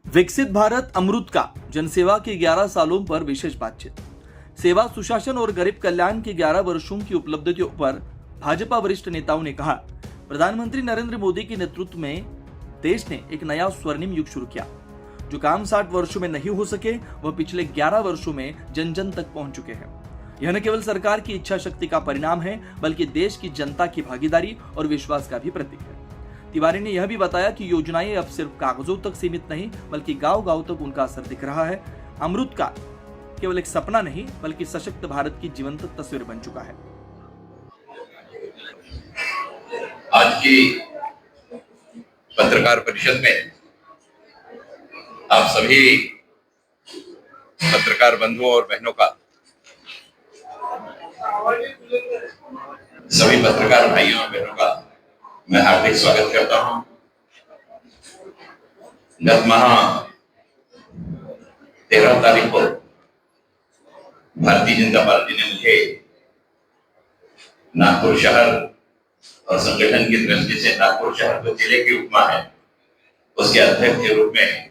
विकसित भारत अमृत का जनसेवा के 11 सालों पर विशेष बातचीत। सेवा, सुशासन और गरीब कल्याण के 11 वर्षों की उपलब्धियों पर भाजपा वरिष्ठ नेताओं ने कहा, प्रधानमंत्री नरेंद्र मोदी के नेतृत्व में देश ने एक नया स्वर्णिम युग शुरू किया। जो काम 60 वर्षों में नहीं हो सके वह पिछले 11 वर्षों में जन जन तक पहुंच चुके हैं। यह न केवल सरकार की इच्छा शक्ति का परिणाम है, बल्कि देश की जनता की भागीदारी और विश्वास का भी प्रतीक है। तिवारी ने यह भी बताया कि योजनाएं अब सिर्फ कागजों तक सीमित नहीं, बल्कि गांव-गांव तक उनका असर दिख रहा है। अमृत का केवल एक सपना नहीं, बल्कि सशक्त भारत की जीवंत तस्वीर बन चुका है। आज की पत्रकार परिषद में आप सभी पत्रकार बंधुओं और बहनों का, सभी पत्रकार भाइयों और बहनों का मैं हार्दिक स्वागत करता हूं। गत माह 13 तारीख को भारतीय जनता पार्टी ने मुझे नागपुर शहर और संगठन की दृष्टि से नागपुर शहर जो जिले की उपमा है उसके अध्यक्ष के रूप में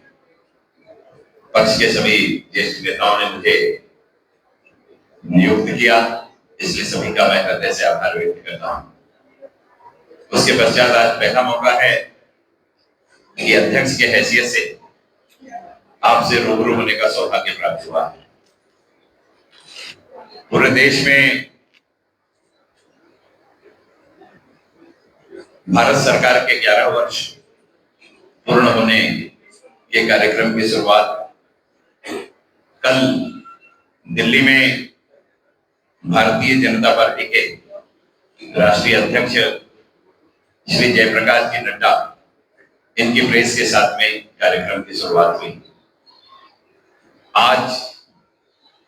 पक्ष के सभी ज्येष्ठ नेताओं ने मुझे नियुक्त किया, इसलिए सभी का मैं हृदय से आभार व्यक्त करता हूं। उसके पश्चात आज पहला मौका है कि अध्यक्ष के हैसियत से आपसे रूबरू होने का सौभाग्य प्राप्त हुआ है। पूरे देश में भारत सरकार के 11 वर्ष पूर्ण होने के कार्यक्रम की शुरुआत कल दिल्ली में भारतीय जनता पार्टी के राष्ट्रीय अध्यक्ष श्री जयप्रकाश जी नड्डा इनकी प्रेस के साथ में कार्यक्रम की शुरुआत हुई। आज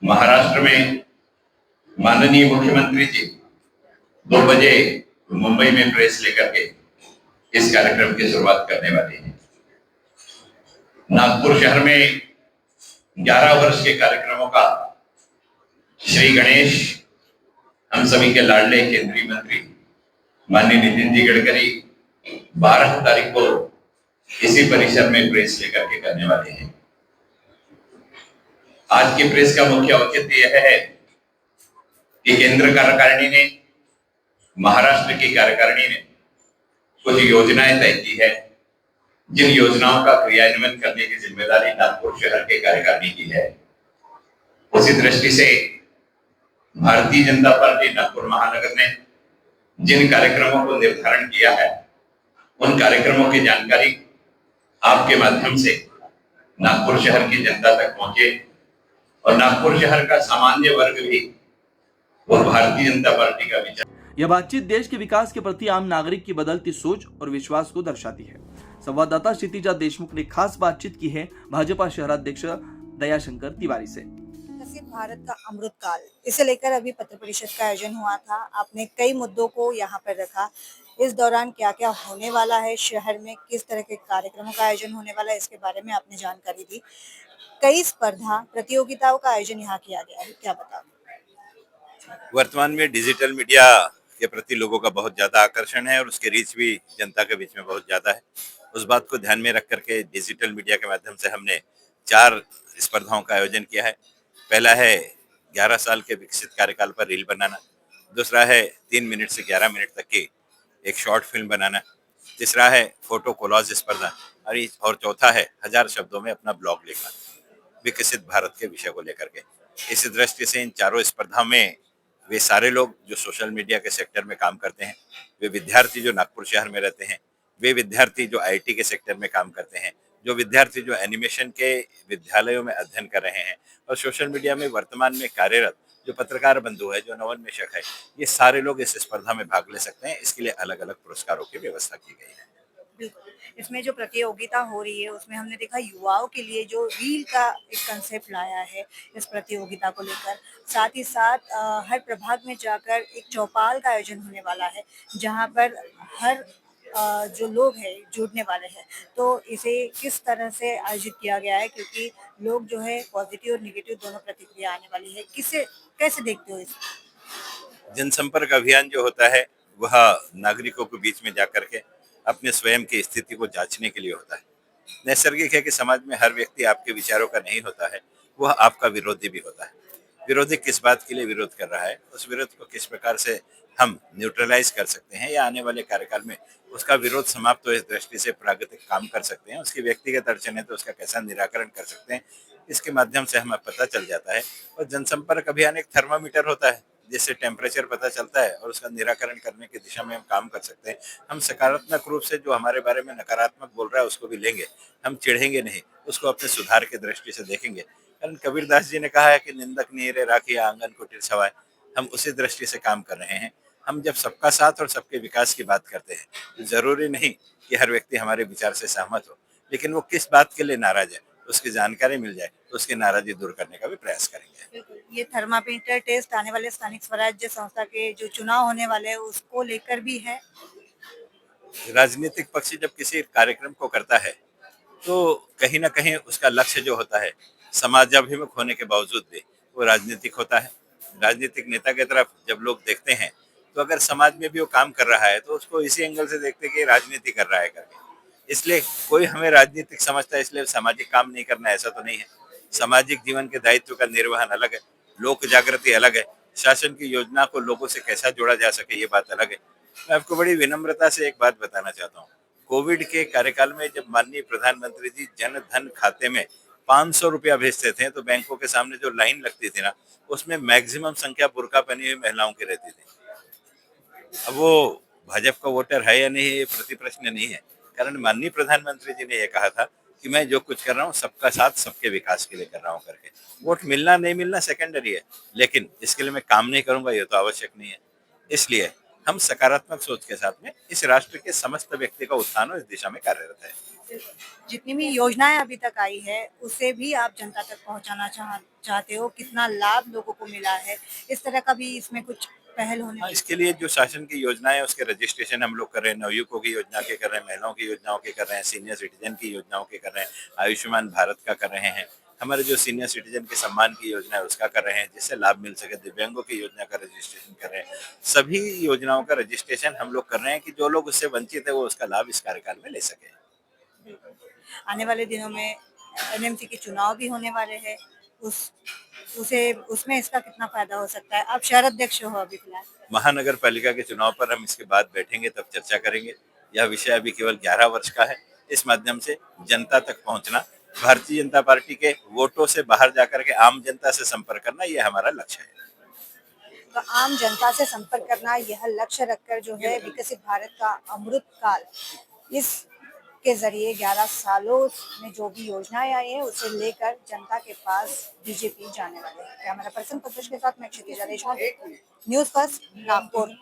महाराष्ट्र में माननीय मुख्यमंत्री जी 2 बजे मुंबई में प्रेस लेकर के इस कार्यक्रम की शुरुआत करने वाले हैं। नागपुर शहर में 11 वर्ष के कार्यक्रमों का श्री गणेश, हम सभी के लाडले केंद्रीय मंत्री माननीय नितिन जी गडकरी 12 तारीख को इसी परिसर में प्रेस लेकर के करने वाले हैं। आज की प्रेस का मुख्य औचित्य यह है कि केंद्र कार्यकारिणी ने, महाराष्ट्र की कार्यकारिणी ने कुछ योजनाएं तय की है, जिन योजनाओं का क्रियान्वयन करने की जिम्मेदारी नागपुर शहर के कार्यकारिणी की है। उसी दृष्टि से भारतीय जनता पार्टी नागपुर महानगर ने जिन कार्यक्रमों को निर्धारण किया है, उन कार्यक्रमों की जानकारी आपके माध्यम से नागपुर शहर की जनता तक पहुंचे और नागपुर शहर का सामान्य वर्ग भी और भारतीय जनता पार्टी का विचार। यह बातचीत देश के विकास के प्रति आम नागरिक की बदलती सोच और विश्वास को दर्शाती है। संवाददाता क्षितिजा देशमुख ने खास बातचीत की है भाजपा शहराध्यक्ष दयाशंकर तिवारी से। विकसित भारत का अमृत काल, इसे लेकर अभी पत्र परिषद का आयोजन हुआ था। आपने कई मुद्दों को यहाँ पर रखा। इस दौरान क्या क्या होने वाला है शहर में, किस तरह के कार्यक्रमों का आयोजन होने वाला है, इसके बारे में आपने जानकारी दी। कई स्पर्धा प्रतियोगिताओं का आयोजन यहाँ किया गया है, क्या बताओ? वर्तमान में डिजिटल मीडिया के प्रति लोगों का बहुत ज्यादा आकर्षण है और उसके रीच भी जनता के बीच में बहुत ज्यादा है। उस बात को ध्यान में रख करके डिजिटल मीडिया के माध्यम से हमने 4 स्पर्धाओं का आयोजन किया है। पहला है 11 साल के विकसित कार्यकाल पर रील बनाना, दूसरा है 3 मिनट से 11 मिनट तक की एक शॉर्ट फिल्म बनाना, तीसरा है फोटो कोलाज स्पर्धा और चौथा है 1000 शब्दों में अपना ब्लॉग लिखना विकसित भारत के विषय को लेकर के। इसी दृष्टि से इन चारों स्पर्धा में वे सारे लोग जो सोशल मीडिया के सेक्टर में काम करते हैं, वे विद्यार्थी जो नागपुर शहर में रहते हैं, वे विद्यार्थी जो आईटी के सेक्टर में काम करते हैं, जो विद्यार्थी जो एनिमेशन के विद्यालयों में अध्ययन कर रहे हैं और सोशल मीडिया में वर्तमान में कार्यरत जो पत्रकार बंधु है, जो नवोन्मेषक है, ये सारे लोग इस स्पर्धा में भाग ले सकते हैं। इसके लिए अलग अलग पुरस्कारों की व्यवस्था की गई है। बिल्कुल, इसमें जो प्रतियोगिता हो रही है उसमें हमने देखा युवाओं के लिए जो रील का एक कंसेप्ट लाया है इस प्रतियोगिता को लेकर। साथ ही साथ हर प्रभाग में जाकर एक चौपाल का आयोजन होने वाला है, जहां पर हर जो लोग हैं जुड़ने वाले हैं। तो इसे किस तरह से आयोजित किया गया है, क्योंकि लोग जो है पॉजिटिव और नेगेटिव दोनों प्रतिक्रिया आने वाली है, किसे कैसे देखते हो इसको? जनसंपर्क अभियान जो होता है वह नागरिकों के बीच में जाकर के अपने स्वयं की स्थिति को जांचने के लिए होता है। नैसर्गिक है कि समाज में हर व्यक्ति आपके विचारों का नहीं होता है, वह आपका विरोधी भी होता है। विरोधी किस बात के लिए विरोध कर रहा है, उस विरोध को किस प्रकार से हम न्यूट्रलाइज कर सकते हैं या आने वाले कार्यकाल में उसका विरोध समाप्त हो इस दृष्टि से प्राकृतिक काम कर सकते हैं, उसकी व्यक्तिगत अड़चन है तो उसका कैसा निराकरण कर सकते हैं, इसके माध्यम से हमें पता चल जाता है। और जनसंपर्क अभियान एक थर्मामीटर होता है जिससे टेम्परेचर पता चलता है और उसका निराकरण करने की दिशा में हम काम कर सकते हैं। हम सकारात्मक रूप से जो हमारे बारे में नकारात्मक बोल रहा है उसको भी लेंगे, हम चिढ़ेंगे नहीं, उसको अपने सुधार की दृष्टि से देखेंगे। कारण कबीरदास जी ने कहा है कि निंदक नीरे राखी आंगन कुटिर छवाए, हम उसी दृष्टि से काम कर रहे हैं। हम जब सबका साथ और सबके विकास की बात करते हैं तो जरूरी नहीं कि हर व्यक्ति हमारे विचार से सहमत हो, लेकिन वो किस बात के लिए नाराज है उसकी जानकारी मिल जाए तो उसकी नाराजगी दूर करने का भी प्रयास करेंगे। बिल्कुल, ये थर्मामीटर टेस्ट आने वाले स्थानिक स्वराज्य संस्था के जो चुनाव होने वाले हैं उसको लेकर भी है। राजनीतिक पक्ष जब किसी कार्यक्रम को करता है तो कहीं ना कहीं उसका लक्ष्य जो होता है समाजाभिमुख होने के बावजूद भी वो राजनीतिक होता है। राजनीतिक नेता की तरफ जब लोग देखते हैं तो अगर समाज में भी वो काम कर रहा है तो उसको इसी एंगल से देखते हैं कि राजनीति कर रहा है करके। इसलिए कोई हमें राजनीतिक समझता है इसलिए सामाजिक काम नहीं करना, ऐसा तो नहीं है। सामाजिक जीवन के दायित्व का निर्वहन अलग है, लोक जागृति अलग है, शासन की योजना को लोगों से कैसा जोड़ा जा सके ये बात अलग है। मैं आपको बड़ी विनम्रता से एक बात बताना चाहता हूँ। कोविड के कार्यकाल में जब माननीय प्रधानमंत्री जी जन धन खाते में 500 रुपया भेजते थे तो बैंकों के सामने जो लाइन लगती थी ना उसमें मैक्सिमम संख्या बुर्का पहनी हुई महिलाओं की रहती थी। अब वो भाजपा का वोटर है या नहीं ये प्रति प्रश्न नहीं है, कारण माननीय प्रधानमंत्री जी ने ये कहा था कि मैं जो कुछ कर रहा हूँ सबका साथ सबके विकास के लिए कर रहा हूँ करके। वोट मिलना नहीं मिलना सेकेंडरी है, लेकिन इसके लिए मैं काम नहीं करूंगा ये तो आवश्यक नहीं है। इसलिए हम सकारात्मक सोच के साथ में इस राष्ट्र के समस्त व्यक्ति का उत्थान हो इस दिशा में कार्यरत है। जितनी भी योजनाएं अभी तक आई है उसे भी आप जनता तक पहुंचाना चाहते हो, कितना लाभ लोगों को मिला है, इस तरह का भी इसमें कुछ पहल होने हाँ, वाली इसके लिए जो शासन की योजनाएं है उसके रजिस्ट्रेशन हम लोग कर रहे हैं। नवयुवकों की योजना के कर रहे हैं, महिलाओं की योजनाओं के कर रहे हैं, सीनियर सिटीजन की योजनाओं के कर रहे हैं, आयुष्मान भारत का कर रहे हैं, हमारे जो सीनियर सिटीजन के सम्मान की योजना है उसका कर रहे हैं जिससे लाभ मिल सके, दिव्यांगों की योजना का रजिस्ट्रेशन कर रहे हैं। सभी योजनाओं का रजिस्ट्रेशन हम लोग कर रहे हैं कि जो लोग उससे वंचित है वो उसका लाभ इस कार्यकाल में ले सके। आने वाले दिनों में एनएमसी के चुनाव भी होने वाले हैं, उस उसे उसमें इसका कितना फायदा हो सकता है? आप शहर अध्यक्ष हो अभी फिलहाल। महानगर पालिका के चुनाव पर हम इसके बाद बैठेंगे तब चर्चा करेंगे। यह विषय अभी केवल 11 वर्ष का है। इस माध्यम से जनता तक पहुंचना, भारतीय जनता पार्टी के वोटों से बाहर जाकर के आम जनता से संपर्क करना ये हमारा लक्ष्य है। तो आम जनता से संपर्क करना यह लक्ष्य रखकर जो है विकसित भारत का अमृत काल, इस के जरिए 11 सालों में जो भी योजनाएं आई है उसे लेकर जनता के पास बीजेपी जाने वाले है। कैमरा पर्सन पद्मेश के साथ मैं क्षितिजा देशमुख, न्यूज़ फर्स्ट, नागपुर।